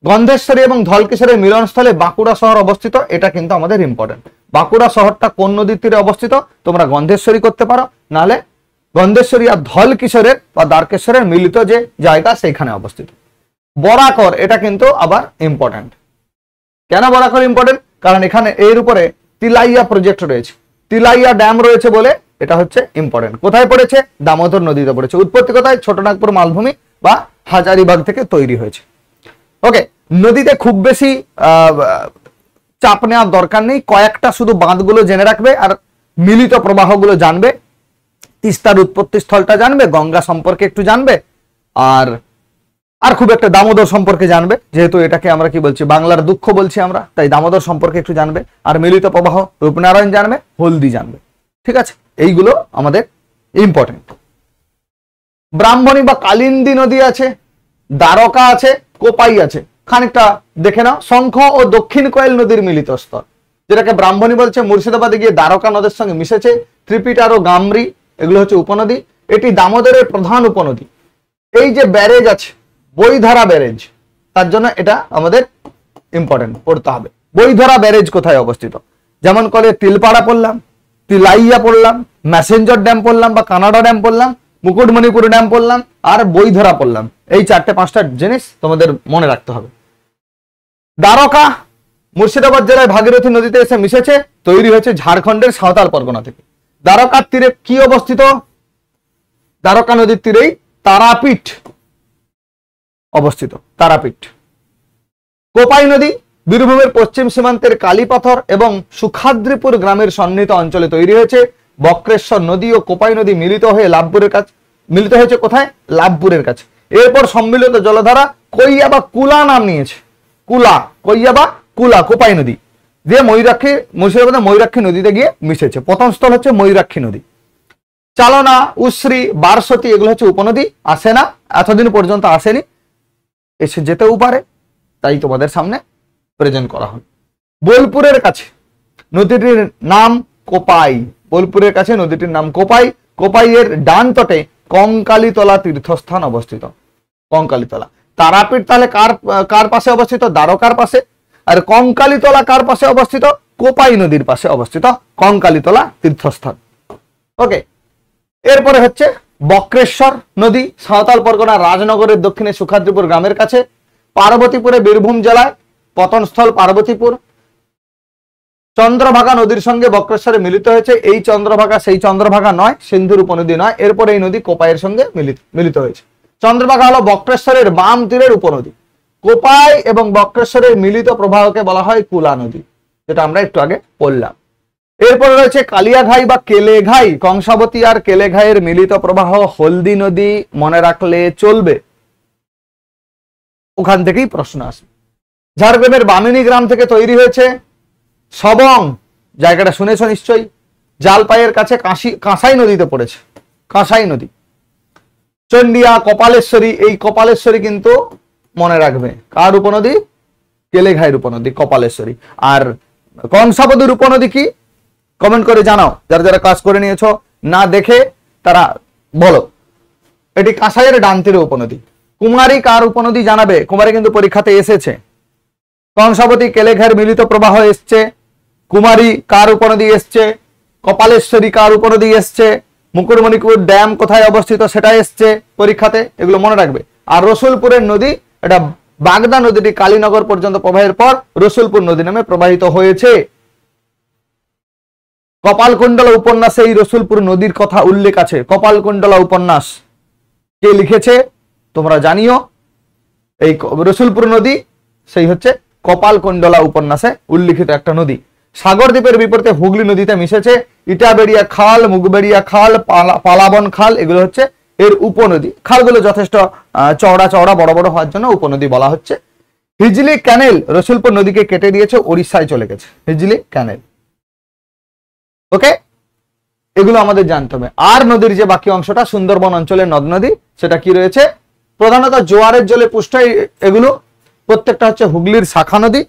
গন্ধেশ্বরী এবং ধলকিশোরের মিলনস্থলে বাঁকুড়া শহর অবস্থিত, এটা কিন্তু আমাদের ইম্পর্টেন্ট। বাঁকুড়া শহরটা কোন নদীর তীরে অবস্থিত? তোমরা গন্ধেশ্বরী করতে পারো, নাহলে গন্ধেশ্বরী আর ধলকিশোরের বা দ্বারকেশ্বরের মিলিত যে জায়গা সেইখানে অবস্থিত। বরাকর, এটা কিন্তু আবার ইম্পর্টেন্ট। কেন বরাকর ইম্পর্টেন্ট? কারণ এখানে এর উপরে তিলাইয়া প্রজেক্ট রয়েছে, তিলাইয়া ড্যাম রয়েছে বলে এটা হচ্ছে ইম্পর্টেন্ট। কোথায় পড়েছে? দামোদর নদীতে পড়েছে। উৎপত্তি কোথায়? ছোটনাগপুর মালভূমি বা হাজারিবাগ থেকে তৈরি হয়েছে। ওকে, নদীতে খুব বেশি চাপ নেওয়ার দরকার নেই, কয়েকটা শুধু বাঁধগুলো জেনে রাখবে আর মিলিত প্রবাহগুলো জানবে। তিস্তার উৎপত্তি স্থলটা জানবে, গঙ্গা সম্পর্কে একটু জানবে, আর আর খুব একটা দামোদর সম্পর্কে জানবে, যেহেতু এটাকে আমরা কি বলছি, বাংলার দুঃখ বলছি আমরা, তাই দামোদর সম্পর্কে একটু জানবে। আর মিলিত প্রবাহ রূপনারায়ণ জানবে, হলদি জানবে। ঠিক আছে, এইগুলো আমাদের ইম্পর্টেন্ট। ব্রাহ্মণী বা কালিন্দী নদী আছে, দ্বারকা আছে, কোপাই আছে। খানিকটা দেখে নাও। শঙ্খ ও দক্ষিণ কোয়েল নদীর মিলিত স্থল, যেটাকে ব্রাহ্মণী বলছে, মুর্শিদাবাদে গিয়ে দ্বারকা নদের সঙ্গে মিশেছে। ত্রিপিটার ও গামরি এগুলো হচ্ছে উপনদী। এটি দামোদরের প্রধান উপনদী। এই যে ব্যারেজ আছে, বইধরা ব্যারেজ, তার জন্য এটা আমাদের ইম্পর্টেন্ট পড়তে হবে। বইধরা ব্যারেজ কোথায় অবস্থিত? যেমন করে তিলপাড়া পড়লাম, তিলাইয়া পড়লাম, ম্যাসেঞ্জার ড্যাম পড়লাম বা কানাডা ড্যাম পড়লাম, মুকুটমণিপুর ড্যাম পড়লাম, আর বইধরা পড়লাম। এই 4-5টা জিনিস তোমাদের মনে রাখতে হবে। দ্বারকা মুর্শিদাবাদ জেলায় ভাগীরথী নদীতে এসে মিশেছে, তৈরি হয়েছে ঝাড়খণ্ডের সাঁওতাল পরগনা থেকে। দ্বারকার তীরে কি অবস্থিত? দ্বারকা নদীর তীরেই তারাপীঠ অবস্থিত, তারাপীঠ। কোপাই নদী বীরভূমের পশ্চিম সীমান্তের কালীপাথর এবং সুখাদ্রিপুর গ্রামের সন্নিহিত অঞ্চলে তৈরি হয়েছে। বক্রেশ্বর নদী ও কোপাই নদী মিলিত হয়ে লাভপুরের কাছে মিলিত হয়েছে। কোথায়? লাভপুরের কাছে। এরপর সম্মিলিত জলধারা কৈয়া বা কুলা নাম নিয়েছে। কুলা, কৈয়া বা কুলা, কোপাই নদী দিয়ে ময়ূরাক্ষী, মুর্শিদাবাদের ময়ূরাক্ষী নদীতে গিয়ে মিশেছে। প্রথম স্থল হচ্ছে ময়ূরাক্ষী নদী। চালনা, উশ্রী, বারসতী এগুলো হচ্ছে উপনদী। আসে না, এতদিন পর্যন্ত আসেনি, এসে যেতেও পারে, তাই তোমাদের সামনে প্রেজেন্ট করা হয়। বোলপুরের কাছে নদীটির নাম কোপাই। বোলপুরের কাছে নদীটির নাম কোপাই। কোপাইয়ের ডান তটে কঙ্কালীতলা তীর্থস্থান অবস্থিত। কঙ্কালীতলা। তারাপীঠ তাহলে কার পাশে অবস্থিত? দ্বারকার পাশে। আর কঙ্কালীতলা কার পাশে অবস্থিত? কোপাই নদীর পাশে অবস্থিত কঙ্কালীতলা তীর্থস্থান। ওকে, এরপরে হচ্ছে বক্রেশ্বর নদী, সাঁওতাল পরগনা রাজনগরের দক্ষিণে সুখাদ্রিপুর গ্রামের কাছে। পার্বতীপুরে বীরভূম জেলায় পতনস্থল পার্বতীপুর। চন্দ্রভাগা নদীর সঙ্গে বক্রেশ্বরে মিলিত হয়েছে। এই চন্দ্রভাগা সেই চন্দ্রভাগা নয়, সিন্ধুর উপনদী নয়। এরপর এই নদী কোপাইয়ের সঙ্গে মিলিত হয়েছে। চন্দ্রভাগা হলো বক্রেশ্বরের বাম তীরের উপনদী। কোপাই এবং বক্রেশ্বরের মিলিত প্রবাহকে বলা হয় কুলা নদী, যেটা আমরা একটু আগে বললাম। এরপরে রয়েছে কালিয়াঘাই বা কেলেঘাই। কংসাবতী আর কেলেঘাইয়ের মিলিত প্রবাহ হলদি নদী, মনে রাখলে চলবে, ওখান থেকেই প্রশ্ন আসবে। ঝাড়গ্রামের বামিনী গ্রাম থেকে তৈরি হয়েছে। সবং জায়গাটা শুনেছ নিশ্চয়ই, জালপাইয়ের কাছে কাঁসাই নদীতে পড়েছে, কাঁসাই নদী। চন্ডিয়া, কপালেশ্বরী, এই কপালেশ্বরী কিন্তু মনে রাখবে কার উপনদী? কেলেঘাইয়ের উপনদী কপালেশ্বরী। আর কংসাবতীর উপনদী কি? কমেন্ট করে জানাও, যারা যারা কাজ করে নিয়েছো, না দেখে তারা বলো। এটি কাঁসাইয়ের ডান তীরে উপনদী। কুমারী কার উপনদী জানাবে, কুমারী কিন্তু পরীক্ষাতে এসেছে। কংসাবতী কেলেঘাইয়ের মিলিত প্রবাহ এসছে। কুমারী কার উপনদী এসছে। কপালেশ্বরী কার উপনদী এসছে। মুকুটমণিপুর ড্যাম কোথায় অবস্থিত সেটা এসছে পরীক্ষাতে, এগুলো মনে রাখবে। আর রসুলপুরের নদী, এটা বাগদা নদীটি কালীনগর পর্যন্ত প্রবাহের পর রসুলপুর নদী নামে প্রবাহিত হয়েছে। কপালকুণ্ডলা উপন্যাসে এই রসুলপুর নদীর কথা উল্লেখ আছে। কপালকুণ্ডলা উপন্যাস কে লিখেছে তোমরা জানিও। এই রসুলপুর নদী সেই হচ্ছে কপালকুণ্ডলা উপন্যাসে উল্লিখিত একটা নদী। সাগরদ্বীপের বিপরীতে হুগলি নদীতে মিশেছে। ইটাবেড়িয়া খাল, মুগবেড়িয়া খাল, পালাবন খাল এগুলো হচ্ছে এর উপনদী। খালগুলো যথেষ্ট চওড়া চওড়া বড় বড় হওয়ার জন্য উপনদী বলা হচ্ছে। হিজলি ক্যানেল রসুলপুর নদীকে কেটে দিয়েছে, ওড়িশায় চলে গেছে হিজলি ক্যানেল। ওকে, এগুলো আমাদের জানতে হবে। আর নদীর যে বাকি অংশটা সুন্দরবন অঞ্চলের নদ নদী, সেটা কি রয়েছে? প্রধানত জোয়ারের জলে পুষ্ট এগুলো, প্রত্যেকটা হচ্ছে হুগলির শাখা নদী।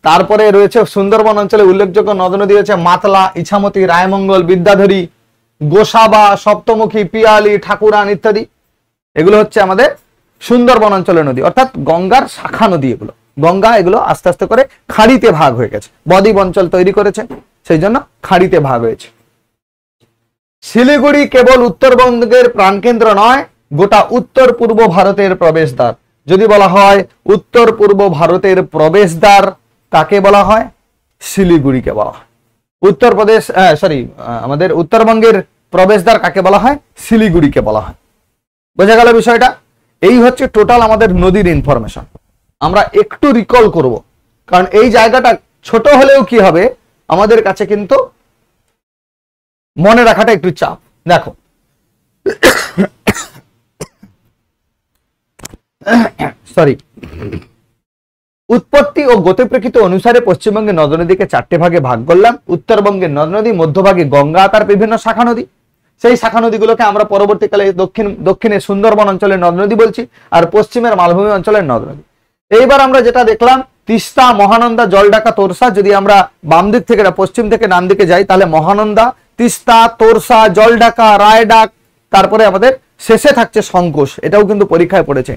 তারপরে রয়েছে সুন্দরবন অঞ্চলে উল্লেখযোগ্য নদ নদী হচ্ছে মাতলা, ইছামতি, রায়মঙ্গল, বিদ্যাধরী, গোসাবা, সপ্তমুখী, পিয়ালি, ঠাকুরান ইত্যাদি। এগুলো হচ্ছে আমাদের সুন্দরবন অঞ্চলের নদী, অর্থাৎ গঙ্গার শাখা নদী। এগুলো গঙ্গা, এগুলো আস্তে আস্তে করে খাড়িতে ভাগ হয়ে গেছে, বদ্বীপ অঞ্চল তৈরি করেছে, সেই জন্য খাড়িতে ভাগ হয়েছে। শিলিগুড়ি কেবল উত্তরবঙ্গের প্রাণকেন্দ্র নয়, গোটা উত্তর পূর্ব ভারতের প্রবেশদ্বার। যদি বলা হয় উত্তর পূর্ব ভারতের প্রবেশদ্বার, কাকে বলা হয়? শিলিগুড়িকে বলা হয়। উত্তরপ্রদেশ আমাদের উত্তরবঙ্গের প্রবেশদ্বার কাকে বলা হয়? শিলিগুড়িকে বলা হয়। বোঝা গেল বিষয়টা? এই হচ্ছে টোটাল আমাদের নদীর ইনফরমেশন। আমরা একটু রিকল করব, কারণ এই জায়গাটা ছোট হলেও কি হবে, আমাদের কাছে কিন্তু মনে রাখাটা একটু চাপ। দেখো সরি উৎপত্তি ও গতি প্রকৃতি অনুসারে পশ্চিমবঙ্গের নদ নদীকে 4টে ভাগে ভাগ করলাম। উত্তরবঙ্গের নদ নদী, মধ্যভাগে গঙ্গা তার বিভিন্ন শাখা নদী, সেই শাখা নদীগুলোকে আমরা পরবর্তীকালে দক্ষিণে সুন্দরবন অঞ্চলের নদ নদী বলছি, আর পশ্চিমের মালভূমি অঞ্চলের নদ নদী। এইবার আমরা যেটা দেখলাম তিস্তা, মহানন্দা, জলঢাকা, তোরসা, যদি আমরা বাম দিক থেকে পশ্চিম থেকে ডান দিকে যাই তাহলে মহানন্দা, তিস্তা, তোরসা, জলঢাকা, রায়ডাক, তারপরে আমাদের শেষে থাকছে শঙ্কোষ। এটাও কিন্তু পরীক্ষায় পড়েছে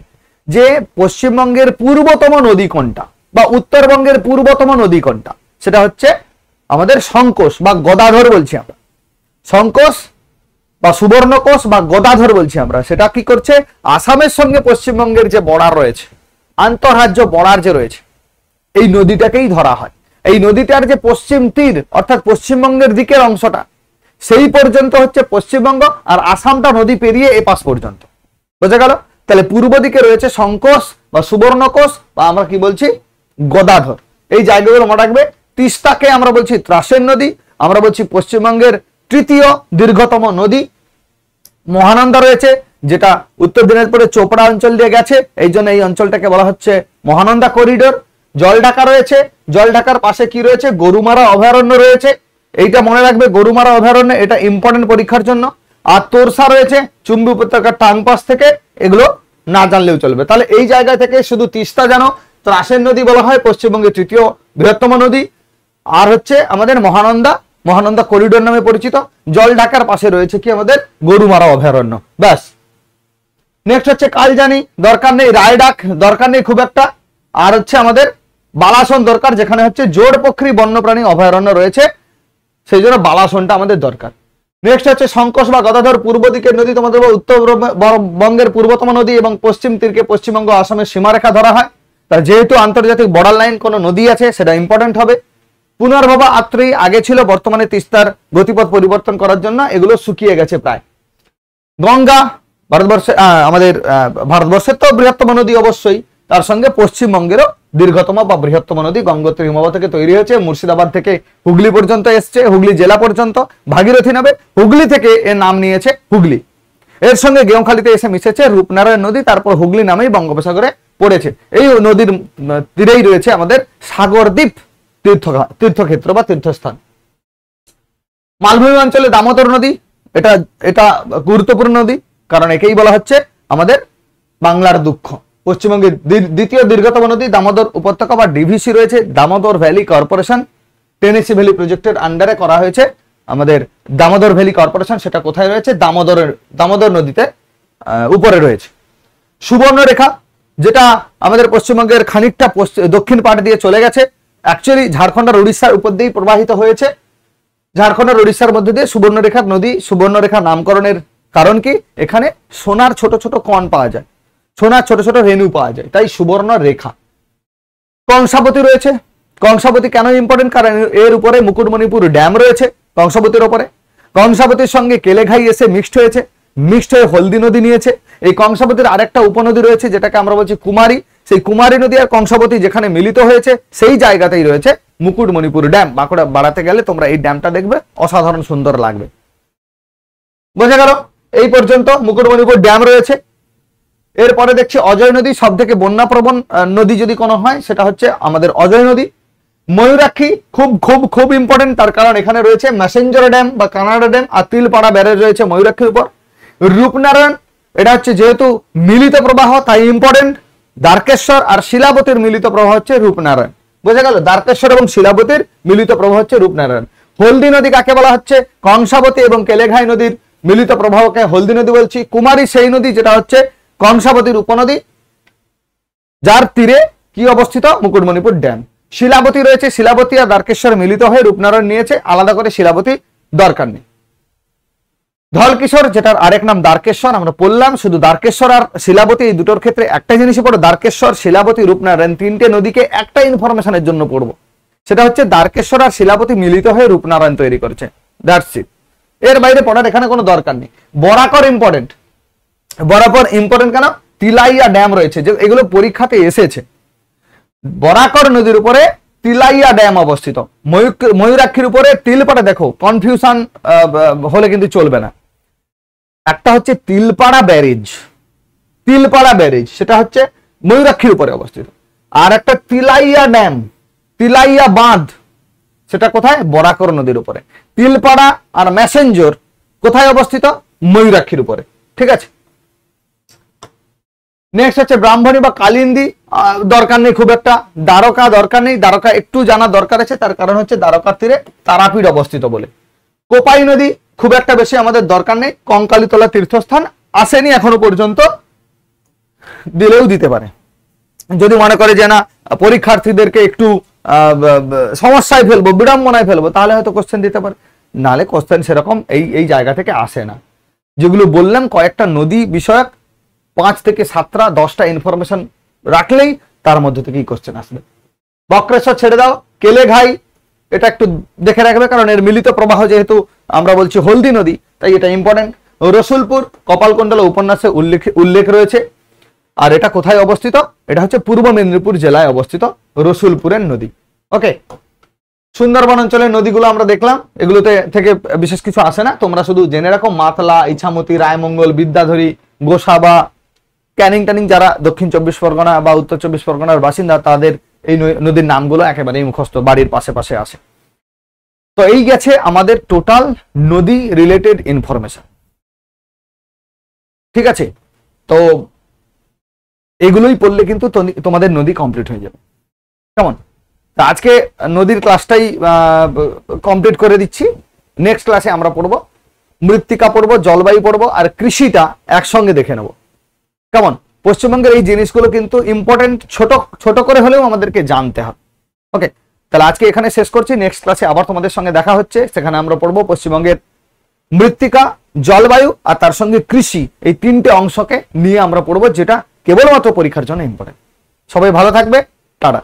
যে পশ্চিমবঙ্গের পূর্বতম নদী কোনটা বা উত্তরবঙ্গের পূর্বতম নদী কোনটা, সেটা হচ্ছে আমাদের শঙ্কোষ বা গদাধর বলছি আমরা। শঙ্কোষ বা সুবর্ণকোষ বা গদাধর বলছি আমরা। সেটা কি করছে, আসামের সঙ্গে পশ্চিমবঙ্গের যে বর্ডার রয়েছে, আন্তঃরাজ্য বর্ডার যে রয়েছে, এই নদীটাকেই ধরা হয়। এই নদীটার যে পশ্চিম তীর অর্থাৎ পশ্চিমবঙ্গের দিকের অংশটা, সেই পর্যন্ত হচ্ছে পশ্চিমবঙ্গ, আর আসামটা নদী পেরিয়ে এ পাশ পর্যন্ত। বোঝা গেল? তাহলে পূর্ব দিকে রয়েছে শঙ্কোষ বা সুবর্ণকোষ বা আমরা কি বলছি গদাধর। এই জায়গাগুলো মনে রাখবে। তিস্তাকে আমরা বলছি ত্রাসের নদী, আমরা বলছি পশ্চিমবঙ্গের তৃতীয় দীর্ঘতম নদী। মহানন্দা রয়েছে যেটা উত্তর দিনাজপুরের চোপড়া অঞ্চল দিয়ে গেছে, এই জন্য এই অঞ্চলটাকে বলা হচ্ছে মহানন্দা করিডোর। জলঢাকা রয়েছে, জলঢাকার পাশে কি রয়েছে, গরুমারা অভয়ারণ্য রয়েছে, এইটা মনে রাখবে, গরুমারা অভয়ারণ্য, এটা ইম্পর্টেন্ট পরীক্ষার জন্য। আর তোরসা রয়েছে চুম্বি উপত্যকার টান পাশ থেকে, এগুলো না জানলেও চলবে। তাহলে এই জায়গা থেকে শুধু তিস্তা জানো, ত্রাসের নদী বলা হয়, পশ্চিমবঙ্গের তৃতীয় বৃহত্তম নদী। আর হচ্ছে আমাদের মহানন্দা, মহানন্দা করিডোর নামে পরিচিত। জলঢাকার পাশে রয়েছে কি আমাদের গরুমারা অভয়ারণ্য। ব্যাস। নেক্সট হচ্ছে কালজানি, দরকার নেই। রায়ডাক দরকার নেই খুব একটা। আর হচ্ছে আমাদের বালাসন দরকার, যেখানে হচ্ছে জোড়পক্ষী বন্যপ্রাণী অভয়ারণ্য রয়েছে, সেই জন্য বালাসনটা আমাদের দরকার। নেক্সট হচ্ছে শঙ্কোষ বা গদাধর, পূর্ব দিকের নদী তোমাদের উত্তরবঙ্গের পূর্বতম নদী এবং পশ্চিম তীরকে পশ্চিমবঙ্গ আসামের সীমারেখা ধরা হয়। তার যেহেতু আন্তর্জাতিক বর্ডার লাইন কোনো নদী আছে, সেটা ইম্পর্টেন্ট হবে। পুনর্ভবা আত্রি আগে ছিল, বর্তমানে তিস্তার গতিপথ পরিবর্তন করার জন্য এগুলো শুকিয়ে গেছে প্রায়। গঙ্গা ভারতবর্ষে আমাদের ভারতবর্ষের তো বৃহত্তম নদী অবশ্যই, তার সঙ্গে পশ্চিমবঙ্গেরও দীর্ঘতম বা বৃহত্তম নদী। গঙ্গোত্রী হিমবাহ থেকে তৈরি হয়েছে, মুর্শিদাবাদ থেকে হুগলি পর্যন্ত এসছে, হুগলি জেলা পর্যন্ত ভাগীরথী নামে। হুগলি থেকে এর নাম নিয়েছে হুগলি। এর সঙ্গে গেঁওখালিতে এসে মিশেছে রূপনারায়ণ নদী, তারপর হুগলি নামেই বঙ্গোপসাগরে পড়েছে। এই নদীর তীরেই রয়েছে আমাদের সাগরদ্বীপ তীর্থক্ষেত্র বা তীর্থস্থান। মালভূমি অঞ্চলে দামোদর নদী, এটা গুরুত্বপূর্ণ নদী, কারণ একেই বলা হচ্ছে আমাদের বাংলার দুঃখ। পশ্চিমবঙ্গের দ্বিতীয় দীর্ঘতম নদী দামোদর উপত্যকা বা ডিভিসি রয়েছে, Damodar valley corporation, Tennessee valley প্রজেক্টের আন্ডারে করা হয়েছে আমাদের দামোদর ভ্যালি কর্পোরেশন। সেটা কোথায় রয়েছে, দামোদর নদীতে উপরে রয়েছে। সুবর্ণরেখা, যেটা আমাদের পশ্চিমবঙ্গের খানিকটা দক্ষিণ পাট দিয়ে চলে গেছে, অ্যাকচুয়ালি ঝাড়খণ্ড আর উড়িষ্যার উপর দিয়েই প্রবাহিত হয়েছে। ঝাড়খণ্ড আর উড়িষ্যার মধ্যে দিয়ে সুবর্ণরেখার নদী। সুবর্ণরেখা নামকরণের কারণ কি, এখানে সোনার ছোট ছোট কণ পাওয়া যায়, সোনার ছোট ছোট রেণু পাওয়া যায়, তাই সুবর্ণ রেখা। কংসাবতী রয়েছে। কংসাবতী কেন ইম্পর্টেন্ট, কারণ এর উপরে মুকুটমণিপুর ড্যাম রয়েছে কংসাবতীর উপরে। কংসাবতীর সঙ্গে কেলেঘাই এসে মিক্সড হয়ে হলদি নদী নিয়েছে। এই কংসাবতীর আরেকটা উপনদী রয়েছে যেটাকে আমরা বলছি কুমারী। সেই কুমারী নদী আর কংসাবতী যেখানে মিলিত হয়েছে, সেই জায়গাতেই রয়েছে মুকুটমণিপুর ড্যাম। বাঁকুড়া বাড়াতে গেলে তোমরা এই ড্যামটা দেখবে, অসাধারণ সুন্দর লাগবে। বোঝা গেল? এই পর্যন্ত মুকুটমণিপুর ড্যাম রয়েছে। এরপরে দেখছি অজয় নদী, সব থেকে বন্যাপ্রবণ নদী যদি কোনো হয় সেটা হচ্ছে আমাদের অজয় নদী। ময়ূরাক্ষী খুব খুব খুব ইম্পর্টেন্ট, তার কারণ এখানে রয়েছে ম্যাসেঞ্জার ড্যাম বা কানাডা ড্যাম, আর তিলপাড়া ব্যারেজ রয়েছে ময়ূরাক্ষীর উপর। রূপনারায়ণ, এটা হচ্ছে যেহেতু মিলিত প্রবাহ তাই ইম্পর্টেন্ট। দ্বারকেশ্বর আর শিলাবতীর মিলিত প্রবাহ হচ্ছে রূপনারায়ণ। বোঝা গেল? দ্বারকেশ্বর এবং শিলাবতীর মিলিত প্রবাহ হচ্ছে রূপনারায়ণ। হলদি নদী কাকে বলা হচ্ছে, কংসাবতী এবং কেলেঘাই নদীর মিলিত প্রবাহকে হলদি নদী বলছি। কুমারী সেই নদী যেটা হচ্ছে কংসাবতীর উপনদী, যার তীরে কি অবস্থিত, মুকুটমণিপুর ড্যাম। শিলাবতী রয়েছে, শিলাবতী আর দ্বারকেশ্বর মিলিত হয়ে রূপনারায়ণ নিয়েছে, আলাদা করে শিলাবতী দরকার নেই। ধলকিশোর, যেটার আরেক নাম দ্বারকেশ্বর, আমরা বললাম শুধু দ্বারকেশ্বর আর শিলাবতী এই দুটোর ক্ষেত্রে একটা জিনিসই পড়ো, দ্বারকেশ্বর, শিলাবতী, রূপনারায়ণ, তিনটে নদীকে একটা ইনফরমেশনের জন্য পড়বো, সেটা হচ্ছে দ্বারকেশ্বর আর শিলাবতী মিলিত হয়ে রূপনারায়ণ তৈরি করেছে। That's it. এর বাইরে পড়ার এখানে কোনো দরকার নেই। বরাকর ইম্পর্টেন্ট। বরাকর ইম্পর্টেন্ট কেন, তিলাইয়া ড্যাম রয়েছে, যে এগুলো পরীক্ষাতে এসেছে। বরাকর নদীর উপরে তিলাইয়া ড্যাম অবস্থিত। ময়ূরাক্ষীর উপরে তিলপাড়া, দেখো কনফিউশন হলে কিন্তু চলবে না। একটা হচ্ছে তিলপাড়া ব্যারেজ, সেটা হচ্ছে ময়ূরাক্ষীর উপরে অবস্থিত। আর একটা তিলাইয়া ড্যাম, তিলাইয়া বাঁধ, সেটা কোথায়? বরাকর নদীর উপরে। তিলপাড়া আর ম্যাসেঞ্জর কোথায় অবস্থিত? ময়ূরাক্ষীর উপরে। ঠিক আছে, নেক্সট হচ্ছে ব্রাহ্মণী বা কালিন্দী, দরকার নেই খুব একটা। দ্বারকা দরকার নেই, দ্বারকা একটু জানা দরকার আছে, তার কারণ হচ্ছে দ্বারকার তীরে তারাপীঠ অবস্থিত বলে। কোপাই নদী খুব একটা বেশি আমাদের দরকার নেই, কঙ্কালীতলা তীর্থস্থান আসেনি এখনো পর্যন্ত, দিলেও দিতে পারে। যদি মনে করে যে না পরীক্ষার্থীদেরকে একটু সমস্যায় ফেলবো, বিড়ম্বনায় ফেলবো, তাহলে হয়তো কোশ্চেন দিতে পারে, নাহলে কোশ্চেন সেরকম এই জায়গা থেকে আসে না। যেগুলো বললাম কয়েকটা নদী বিষয়ক 5 থেকে 7টা 10টা ইনফরমেশন রাখলেই তার মধ্যে থেকেই কোশ্চেন আসবে। বক্রেশ্বর ছেড়ে দাও, কেলেঘাই এটা একটু দেখে রাখবে, কারণ এর মিলিত প্রবাহ যেহেতু আমরা বলছি হলদি নদী, তাই এটা ইম্পর্টেন্ট। রসুলপুর কপালকুণ্ডলা উপন্যাসে উল্লেখ রয়েছে। আর এটা কোথায় অবস্থিত? এটা হচ্ছে পূর্ব মেদিনীপুর জেলায় অবস্থিত রসুলপুরের নদী। ওকে, সুন্দরবন অঞ্চলের নদীগুলো আমরা দেখলাম, এগুলোতে থেকে বিশেষ কিছু আসে না, তোমরা শুধু জেনে রাখো মাতলা, ইছামতি, রায়মঙ্গল, বিদ্যাধরী, গোসাবা, ক্যানিং ট্যানিং, যারা দক্ষিণ 24 পরগনা বা উত্তর 24 পরগনার বাসিন্দা তাদের এই নদীর নামগুলো একেবারেই মুখস্থ, বাড়ির পাশে পাশে আসে। তো এই গেছে আমাদের টোটাল নদী রিলেটেড ইনফরমেশন। ঠিক আছে, তো এগুলোই পড়লে কিন্তু তোমাদের নদী কমপ্লিট হয়ে যাবে। কেমন? তা আজকে নদীর ক্লাসটাই কমপ্লিট করে দিচ্ছি। নেক্সট ক্লাসে আমরা পড়বো মৃত্তিকা, পড়বো জলবায়ু, পড়বো আর কৃষিটা একসঙ্গে দেখে নেব। কেমন? পশ্চিমবঙ্গের এই জিনিসগুলো কিন্তু ইম্পর্টেন্ট, ছোট ছোট করে হলেও আমাদেরকে জানতে হবে। ওকে, তাহলে আজকে এখানে শেষ করছি। নেক্সট ক্লাসে আবার তোমাদের সঙ্গে দেখা হচ্ছে, সেখানে আমরা পড়বো পশ্চিমবঙ্গের মৃত্তিকা, জলবায়ু আর তার সঙ্গে কৃষি, এই 3টে অংশকে নিয়ে আমরা পড়বো, যেটা কেবলমাত্র পরীক্ষার জন্য ইম্পর্টেন্ট। সবাই ভালো থাকবে, টাটা।